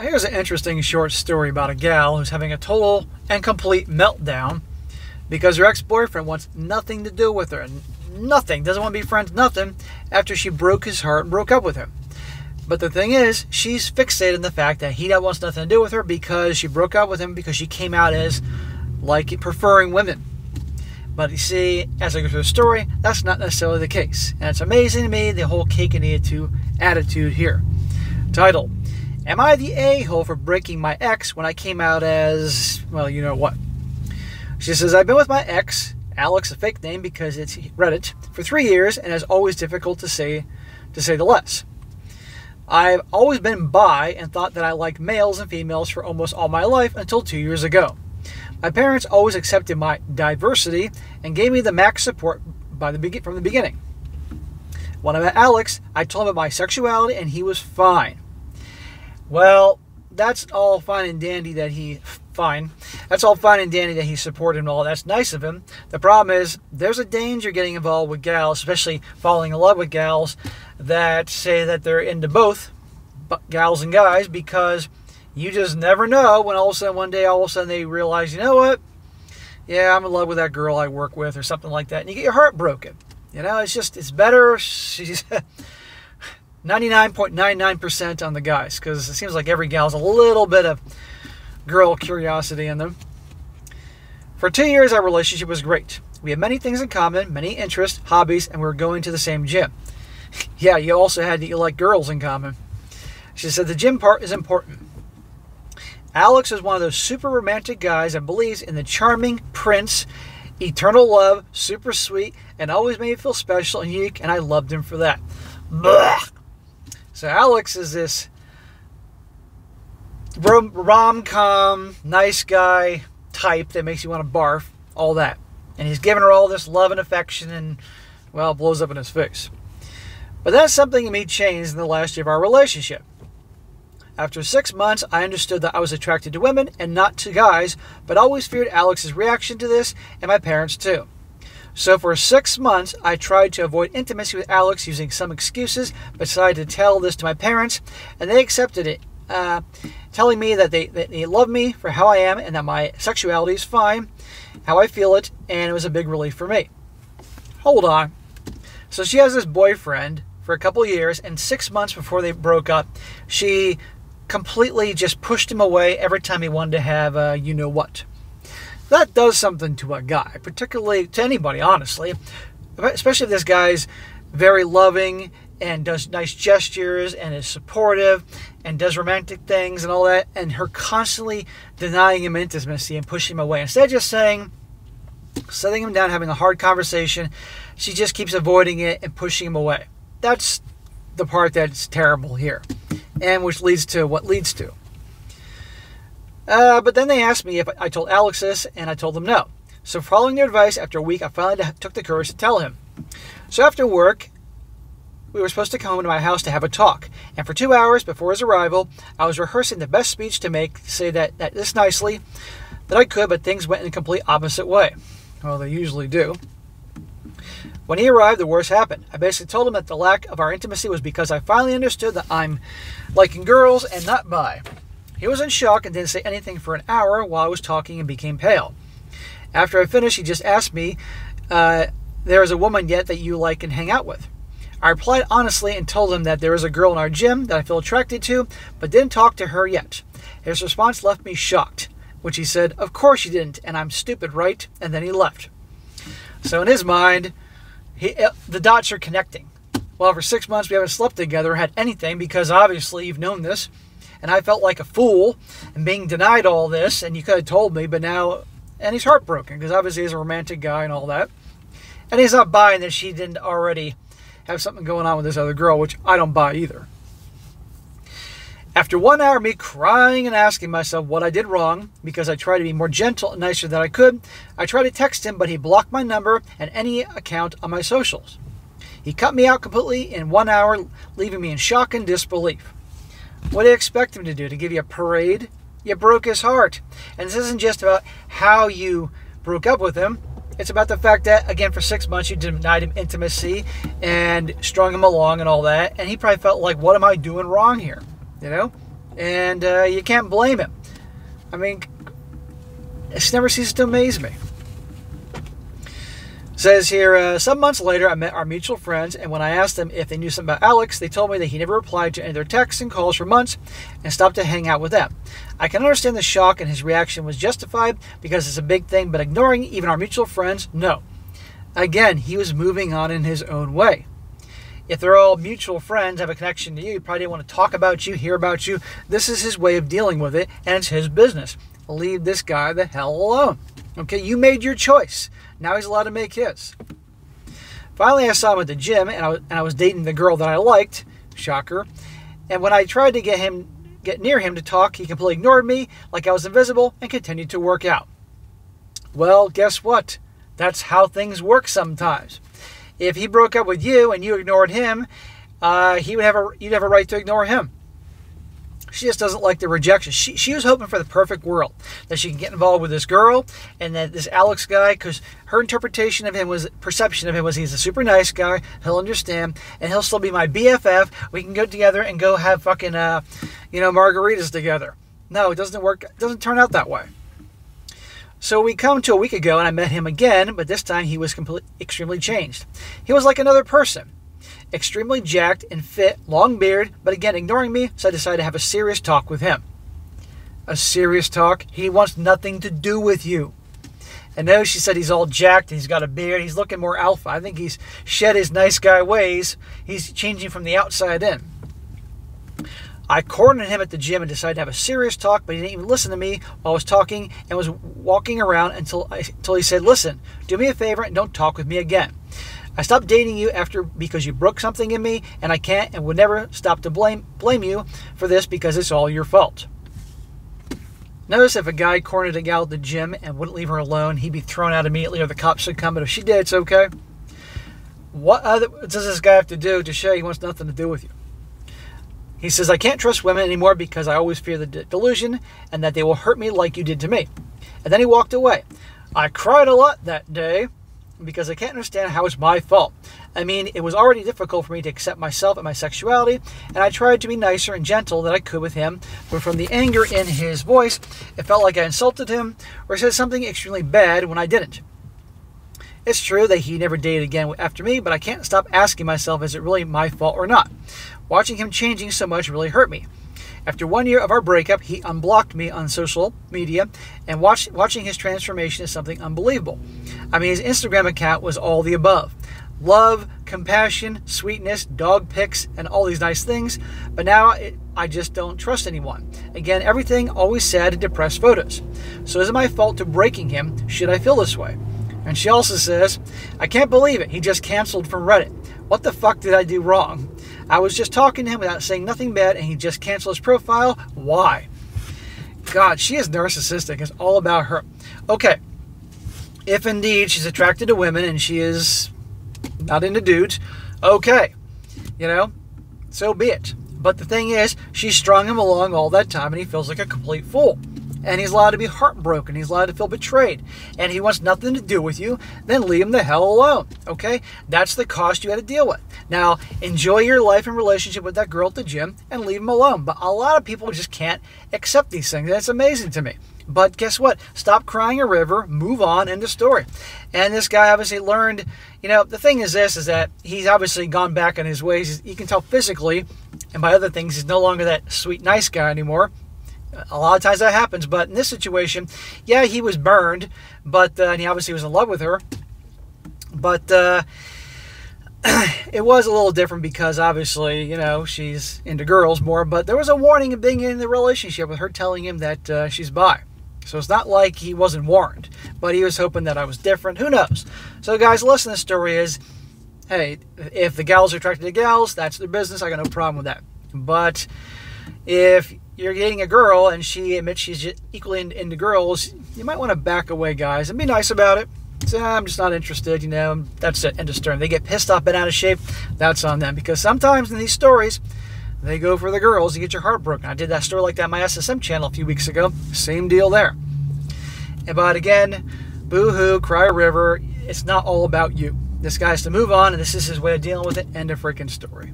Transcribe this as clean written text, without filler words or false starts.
Here's an interesting short story about a gal who's having a total and complete meltdown because her ex-boyfriend wants nothing to do with her. Nothing. Doesn't want to be friends, nothing, after she broke his heart and broke up with him. But the thing is, she's fixated on the fact that he wants nothing to do with her because she broke up with him because she came out as, like, preferring women. But you see, as I go through the story, that's not necessarily the case. And it's amazing to me, the whole cake and eat it attitude here. Title: Am I the a-hole for breaking my ex when I came out as, well, you know what? She says, I've been with my ex, Alex, a fake name because it's Reddit, for 3 years and is always difficult to say the less. I've always been bi and thought that I liked males and females for almost all my life until 2 years ago. My parents always accepted my diversity and gave me the max support from the beginning. When I met Alex, I told him about my sexuality and he was fine. Well, that's all fine and dandy that he supported and all. That's nice of him. The problem is there's a danger getting involved with gals, especially falling in love with gals that say that they're into both gals and guys, because you just never know when all of a sudden they realize, you know what? Yeah, I'm in love with that girl I work with or something like that. And you get your heart broken. You know, it's better. She's 99.99% on the guys, because it seems like every gal has a little bit of girl curiosity in them. For 2 years, our relationship was great. We had many things in common, many interests, hobbies, and we were going to the same gym. Yeah, you also had that you like girls in common. She said the gym part is important. Alex is one of those super romantic guys that believes in the charming prince, eternal love, super sweet, and always made me feel special and unique, and I loved him for that. Blah. So Alex is this rom-com, nice guy type that makes you want to barf, all that. And he's giving her all this love and affection and, well, blows up in his face. But that's something in me changed in the last year of our relationship. After 6 months, I understood that I was attracted to women and not to guys, but always feared Alex's reaction to this and my parents too. So for 6 months, I tried to avoid intimacy with Alex using some excuses, but decided to tell this to my parents, and they accepted it, telling me that they love me for how I am and that my sexuality is fine, how I feel it, and it was a big relief for me. Hold on. So she has this boyfriend for a couple years, and 6 months before they broke up, she completely just pushed him away every time he wanted to have you-know-what. That does something to a guy, particularly to anybody, honestly. Especially if this guy's very loving and does nice gestures and is supportive and does romantic things and all that, and her constantly denying him intimacy and pushing him away. Instead of just setting him down, having a hard conversation, she just keeps avoiding it and pushing him away. That's the part that's terrible here, and which leads to what leads to. But then they asked me if I told Alex this, and I told them no. So following their advice, after a week, I finally took the courage to tell him. So after work, we were supposed to come home to my house to have a talk. And for 2 hours before his arrival, I was rehearsing the best speech to make, say that this nicely, that I could, but things went in a complete opposite way. Well, they usually do. When he arrived, the worst happened. I basically told him that the lack of our intimacy was because I finally understood that I'm liking girls and not bi. He was in shock and didn't say anything for an hour while I was talking and became pale. After I finished, he just asked me, there is a woman yet that you like and hang out with? I replied honestly and told him that there is a girl in our gym that I feel attracted to, but didn't talk to her yet. His response left me shocked, which he said, of course you didn't, and I'm stupid, right? And then he left. So in his mind, the dots are connecting. Well, for 6 months we haven't slept together or had anything because obviously you've known this. And I felt like a fool and being denied all this, and you could have told me, but now, and he's heartbroken because obviously he's a romantic guy and all that. And he's not buying that she didn't already have something going on with this other girl, which I don't buy either. After 1 hour of me crying and asking myself what I did wrong, because I tried to be more gentle and nicer than I could, I tried to text him, but he blocked my number and any account on my socials. He cut me out completely in 1 hour, leaving me in shock and disbelief. What do you expect him to do? To give you a parade? You broke his heart. And this isn't just about how you broke up with him. It's about the fact that, again, for 6 months you denied him intimacy and strung him along and all that. And he probably felt like, what am I doing wrong here? You know? And you can't blame him. I mean, it never ceases to amaze me. Says here, some months later, I met our mutual friends, and when I asked them if they knew something about Alex, they told me that he never replied to any of their texts and calls for months and stopped to hang out with them. I can understand the shock, and his reaction was justified because it's a big thing, but ignoring even our mutual friends, no. Again, he was moving on in his own way. If they're all mutual friends, have a connection to you, probably didn't want to talk about you, hear about you. This is his way of dealing with it, and it's his business. Leave this guy the hell alone. Okay, you made your choice. Now he's allowed to make his. Finally, I saw him at the gym, and I was dating the girl that I liked. Shocker. And when I tried to get near him to talk, he completely ignored me like I was invisible and continued to work out. Well, guess what? That's how things work sometimes. If he broke up with you and you ignored him, you'd have a right to ignore him. She just doesn't like the rejection. She was hoping for the perfect world, that she can get involved with this girl and that this Alex guy, because her perception of him was he's a super nice guy, he'll understand, and he'll still be my BFF. We can go together and go have fucking margaritas together. No, it doesn't work. It doesn't turn out that way. So we come to a week ago and I met him again, but this time he was extremely changed. He was like another person. Extremely jacked and fit, long beard, but again ignoring me, so I decided to have a serious talk with him. A serious talk? He wants nothing to do with you. And no, she said he's all jacked, he's got a beard, he's looking more alpha. I think he's shed his nice guy ways. He's changing from the outside in. I cornered him at the gym and decided to have a serious talk, but he didn't even listen to me while I was talking and was walking around until he said, listen, do me a favor and don't talk with me again. I stopped dating you because you broke something in me, and I can't and would never stop to blame you for this because it's all your fault. Notice if a guy cornered a gal at the gym and wouldn't leave her alone, he'd be thrown out immediately or the cops would come, but if she did, it's okay. What does this guy have to do to show he wants nothing to do with you? He says, I can't trust women anymore because I always fear the delusion and that they will hurt me like you did to me. And then he walked away. I cried a lot that day, because I can't understand how it's my fault. I mean, it was already difficult for me to accept myself and my sexuality, and I tried to be nicer and gentle that I could with him, but from the anger in his voice, it felt like I insulted him or said something extremely bad when I didn't. It's true that he never dated again after me, but I can't stop asking myself, is it really my fault or not? Watching him changing so much really hurt me. After 1 year of our breakup, he unblocked me on social media, and watching his transformation is something unbelievable. I mean, his Instagram account was all the above. Love, compassion, sweetness, dog pics, and all these nice things. But now I just don't trust anyone. Again, everything always sad and depressed photos. So is it my fault to breaking him? Should I feel this way? And she also says, I can't believe it. He just canceled from Reddit. What the fuck did I do wrong? I was just talking to him without saying nothing bad, and he just canceled his profile. Why? God, she is narcissistic. It's all about her. Okay, if indeed she's attracted to women and she is not into dudes, okay, so be it. But the thing is, she strung him along all that time, and he feels like a complete fool. And he's allowed to be heartbroken. He's allowed to feel betrayed. And he wants nothing to do with you. Then leave him the hell alone. Okay? That's the cost you had to deal with. Now, enjoy your life and relationship with that girl at the gym and leave him alone. But a lot of people just can't accept these things. That's amazing to me. But guess what? Stop crying a river. Move on. End of story. And this guy obviously learned, the thing is this, is that he's obviously gone back on his ways. You can tell physically, and by other things, he's no longer that sweet, nice guy anymore. A lot of times that happens, but in this situation, yeah, he was burned, but and he obviously was in love with her. But it was a little different because obviously, she's into girls more. But there was a warning of being in the relationship with her telling him that she's bi. So it's not like he wasn't warned, but he was hoping that I was different. Who knows? So guys, the lesson of the story is, hey, if the gals are attracted to gals, that's their business. I got no problem with that. But if you're dating a girl and she admits she's equally into girls, you might want to back away, guys, and be nice about it. Say, I'm just not interested, that's it, end of story. They get pissed off, bent out of shape, that's on them. Because sometimes in these stories, they go for the girls, you get your heart broken. I did that story like that on my SSM channel a few weeks ago. Same deal there. But again, boo-hoo, cry a river. It's not all about you. This guy has to move on, and this is his way of dealing with it. End of freaking story.